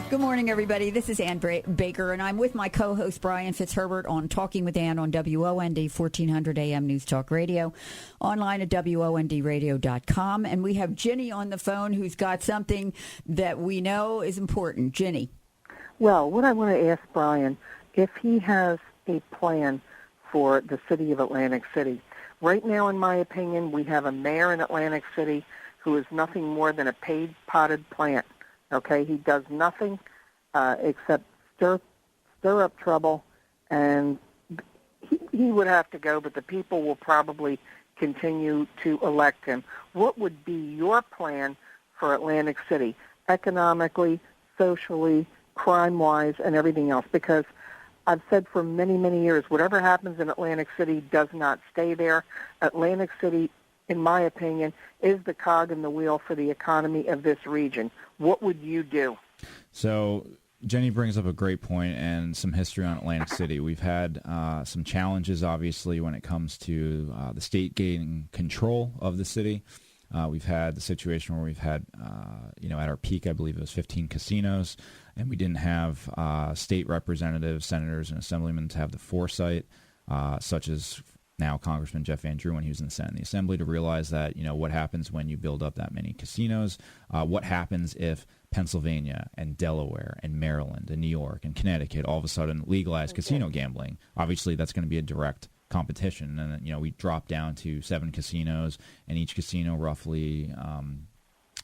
Good morning, everybody. This is Ann Baker, and I'm with my co-host Brian Fitzherbert on Talking with Ann on WOND 1400 AM News Talk Radio, online at WONDradio.com. And we have Ginny on the phone who's got something that we know is important. Ginny. Well, what I want to ask Brian, if he has a plan for the city of Atlantic City. Right now, in my opinion, we have a mayor in Atlantic City who is nothing more than a paid potted plant. Okay, he does nothing except stir up trouble, and he would have to go, but the people will probably continue to elect him. What would be your plan for Atlantic City, economically, socially, crime-wise, and everything else? Because I've said for many, many years, whatever happens in Atlantic City does not stay there. Atlantic City, in my opinion, is the cog in the wheel for the economy of this region. What would you do? So Jenny brings up a great point and some history on Atlantic City. We've had some challenges, obviously, when it comes to the state gaining control of the city. We've had the situation where we've had, at our peak, I believe it was 15 casinos, and we didn't have state representatives, senators, and assemblymen to have the foresight, such as now Congressman Jeff Van Drew when he was in the Senate and the Assembly, to realize that, what happens when you build up that many casinos, what happens if Pennsylvania and Delaware and Maryland and New York and Connecticut all of a sudden legalize casino gambling. Obviously, that's going to be a direct competition. And, we drop down to 7 casinos, and each casino roughly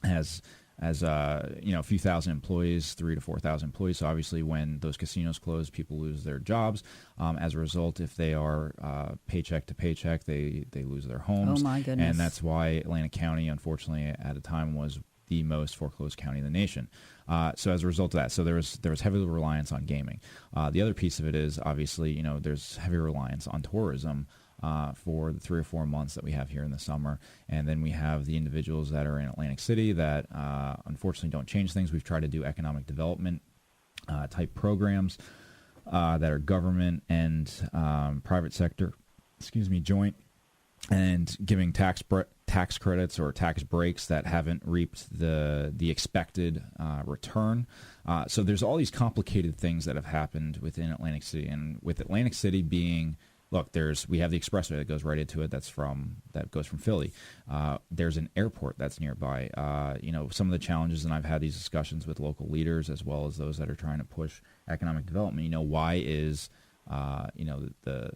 has a few thousand employees, 3,000 to 4,000 employees. So obviously when those casinos close, people lose their jobs. As a result, if they are paycheck to paycheck, they lose their homes. Oh, my goodness. And that's why Atlantic County, unfortunately, at a time was the most foreclosed county in the nation. So as a result of that, so there was heavy reliance on gaming. The other piece of it is, obviously, there's heavy reliance on tourism for the 3 or 4 months that we have here in the summer. And then we have the individuals that are in Atlantic City that unfortunately don't change things. We've tried to do economic development type programs that are government and private sector, joint, and giving tax credits or tax breaks that haven't reaped the expected return. So there's all these complicated things that have happened within Atlantic City. And with Atlantic City being... Look, we have the expressway that goes right into it. That goes from Philly. There's an airport that's nearby. Some of the challenges, and I've had these discussions with local leaders as well as those that are trying to push economic development. Why is the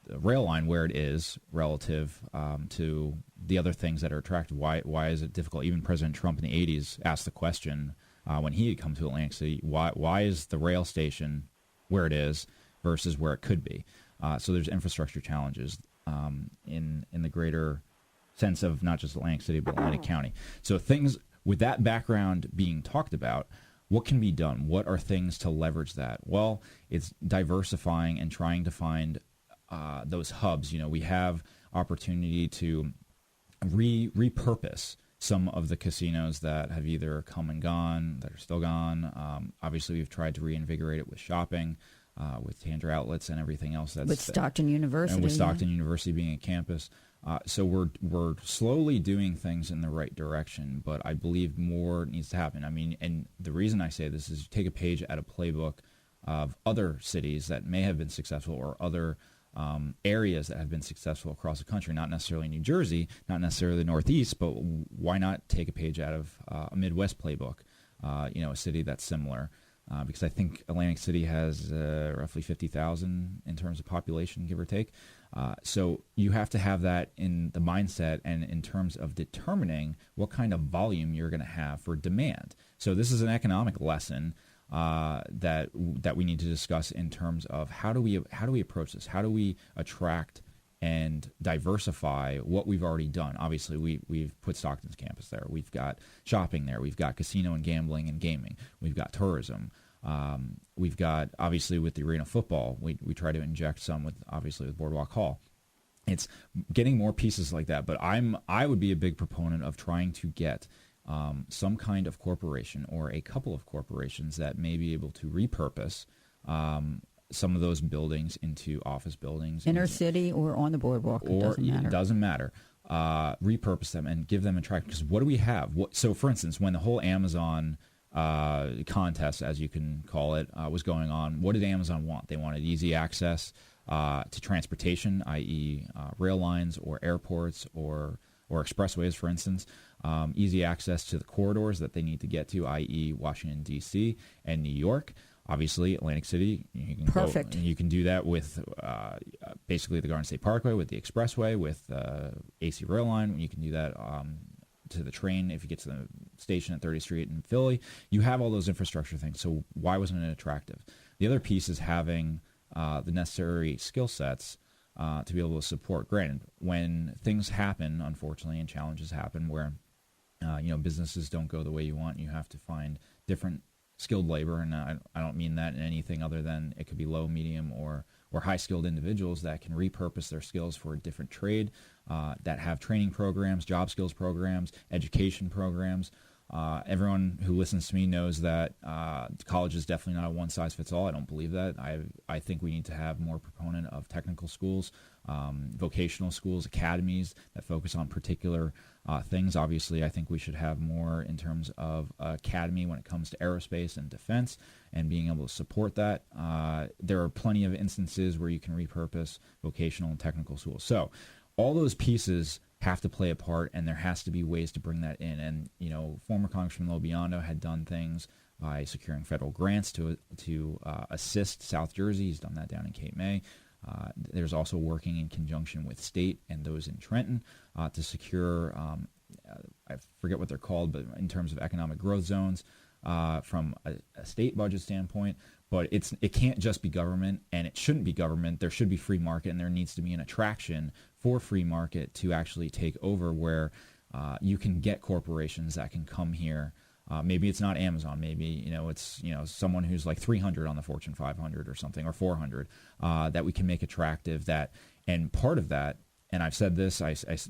rail line where it is relative to the other things that are attractive? Why is it difficult? Even President Trump in the 80s asked the question when he had come to Atlantic City, why is the rail station where it is versus where it could be? So there's infrastructure challenges in the greater sense of not just Atlantic City, but Atlantic County. So things with that background being talked about, what can be done? What are things to leverage that? Well, it's diversifying and trying to find those hubs. We have opportunity to repurpose some of the casinos that have either come and gone, that are still gone. Obviously, we've tried to reinvigorate it with shopping. With Tandra outlets and everything else. With Stockton University. And with Stockton University being a campus. So we're slowly doing things in the right direction, but I believe more needs to happen. And the reason I say this is take a page out of playbook of other cities that may have been successful or other areas that have been successful across the country, not necessarily New Jersey, not necessarily the Northeast, but why not take a page out of a Midwest playbook, a city that's similar. Because I think Atlantic City has roughly 50,000 in terms of population, give or take. So you have to have that in the mindset and in terms of determining what kind of volume you're going to have for demand. So this is an economic lesson that we need to discuss in terms of how do we approach this? How do we attract and diversify what we've already done? Obviously, we've put Stockton's campus there. We've got shopping there. We've got casino and gambling and gaming. We've got tourism. We've got, obviously, with the arena football, we try to inject some with Boardwalk Hall. It's getting more pieces like that. But I would be a big proponent of trying to get some kind of corporation or a couple of corporations that may be able to repurpose some of those buildings into office buildings. Inner city or on the boardwalk, it doesn't matter. Repurpose them and give them a track. Because what do we have? So, for instance, when the whole Amazon contest, as you can call it, was going on. What did Amazon want? They wanted easy access to transportation, i.e. Rail lines or airports or expressways, for instance. Easy access to the corridors that they need to get to, i.e. Washington, D.C. and New York. Obviously, Atlantic City, you can Perfect. You can do that with basically the Garden State Parkway, with the expressway, with AC Rail Line. You can do that to the train if you get to the station at 30th Street in Philly. You have all those infrastructure things, so why wasn't it attractive? The other piece is having the necessary skill sets to be able to support. Granted, when things happen, unfortunately, and challenges happen where businesses don't go the way you want, you have to find different skilled labor, and I don't mean that in anything other than it could be low, medium, or high-skilled individuals that can repurpose their skills for a different trade, that have training programs, job skills programs, education programs. Everyone who listens to me knows that college is definitely not a one-size-fits-all. I don't believe that. I think we need to have more proponent of technical schools, vocational schools, academies that focus on particular things. Obviously, I think we should have more in terms of academy when it comes to aerospace and defense and being able to support that. There are plenty of instances where you can repurpose vocational and technical schools. So all those pieces have to play a part, and there has to be ways to bring that in. And, former Congressman Lobiondo had done things by securing federal grants to assist South Jersey. He's done that down in Cape May. There's also working in conjunction with state and those in Trenton to secure, I forget what they're called, but in terms of economic growth zones from a state budget standpoint. But it can't just be government, and it shouldn't be government. There should be free market, and there needs to be an attraction for free market to actually take over, where you can get corporations that can come here. Maybe it's not Amazon. Maybe it's someone who's like 300 on the Fortune 500 or something, or 400 that we can make attractive. And part of that, and I've said this,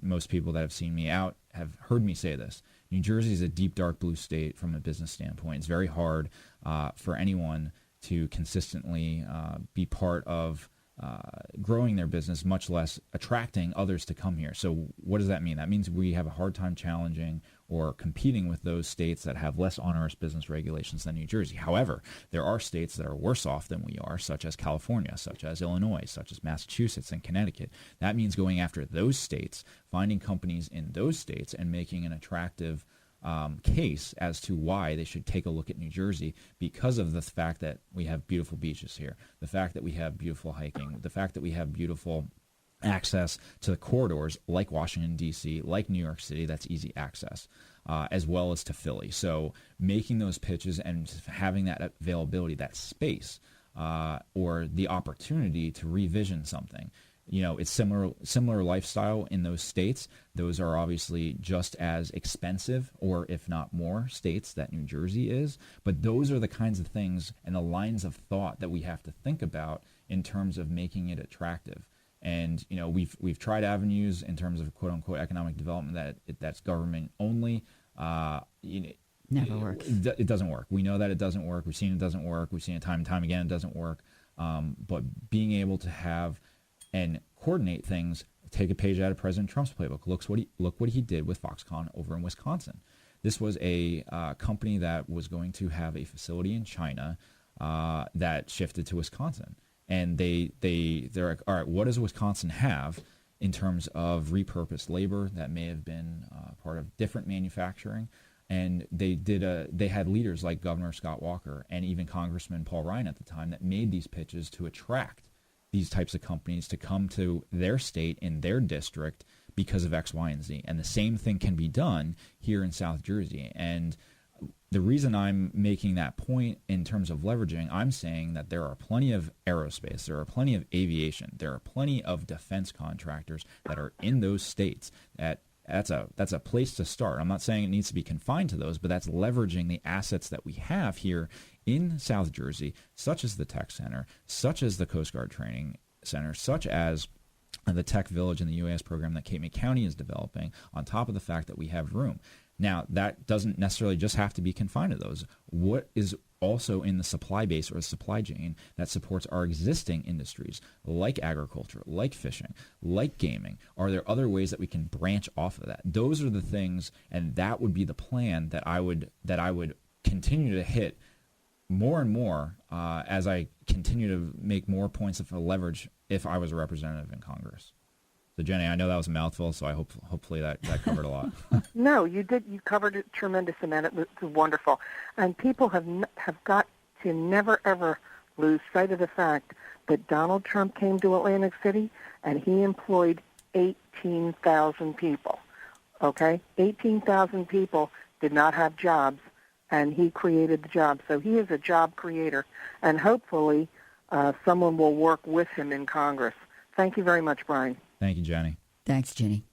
most people that have seen me out have heard me say this. New Jersey is a deep, dark blue state from a business standpoint. It's very hard for anyone to consistently be part of growing their business, much less attracting others to come here. So what does that mean? That means we have a hard time challenging or competing with those states that have less onerous business regulations than New Jersey. However, there are states that are worse off than we are, such as California, such as Illinois, such as Massachusetts and Connecticut. That means going after those states, finding companies in those states, and making an attractive case as to why they should take a look at New Jersey, because of the fact that we have beautiful beaches here, the fact that we have beautiful hiking, the fact that we have beautiful access to the corridors like Washington, D.C., like New York City, that's easy access, as well as to Philly. So making those pitches and having that availability, that space, or the opportunity to revision something. It's similar lifestyle in those states. Those are obviously just as expensive, or if not more, states that New Jersey is. But those are the kinds of things and the lines of thought that we have to think about in terms of making it attractive. And we've tried avenues in terms of quote unquote economic development that's government only. Never works. It doesn't work. We know that it doesn't work. We've seen it doesn't work. We've seen it time and time again. It doesn't work. But being able to have and coordinate things, take a page out of President Trump's playbook. Look what he did with Foxconn over in Wisconsin. This was a company that was going to have a facility in China that shifted to Wisconsin. And they're like, all right, what does Wisconsin have in terms of repurposed labor that may have been part of different manufacturing? And they had leaders like Governor Scott Walker and even Congressman Paul Ryan at the time that made these pitches to attract these types of companies to come to their state in their district because of X, Y, and Z. And the same thing can be done here in South Jersey. And the reason I'm making that point in terms of leveraging, I'm saying that there are plenty of aerospace, there are plenty of aviation, there are plenty of defense contractors that are in those states. That's a place to start. I'm not saying it needs to be confined to those, but that's leveraging the assets that we have here in South Jersey, such as the Tech Center, such as the Coast Guard Training Center, such as the Tech Village and the UAS program that Cape May County is developing, on top of the fact that we have room. Now, that doesn't necessarily just have to be confined to those. What is also in the supply base or the supply chain that supports our existing industries, like agriculture, like fishing, like gaming? Are there other ways that we can branch off of that? Those are the things, and that would be the plan that I would continue to hit more and more as I continue to make more points of leverage if I was a representative in Congress. So, Jenny, I know that was a mouthful, so I hopefully that covered a lot. No, you did. You covered a tremendous amount. It was wonderful. And people have got to never, ever lose sight of the fact that Donald Trump came to Atlantic City and he employed 18,000 people. Okay? 18,000 people did not have jobs, and he created the jobs. So he is a job creator, and hopefully someone will work with him in Congress. Thank you very much, Brian. Thank you, Jenny. Thanks, Jenny.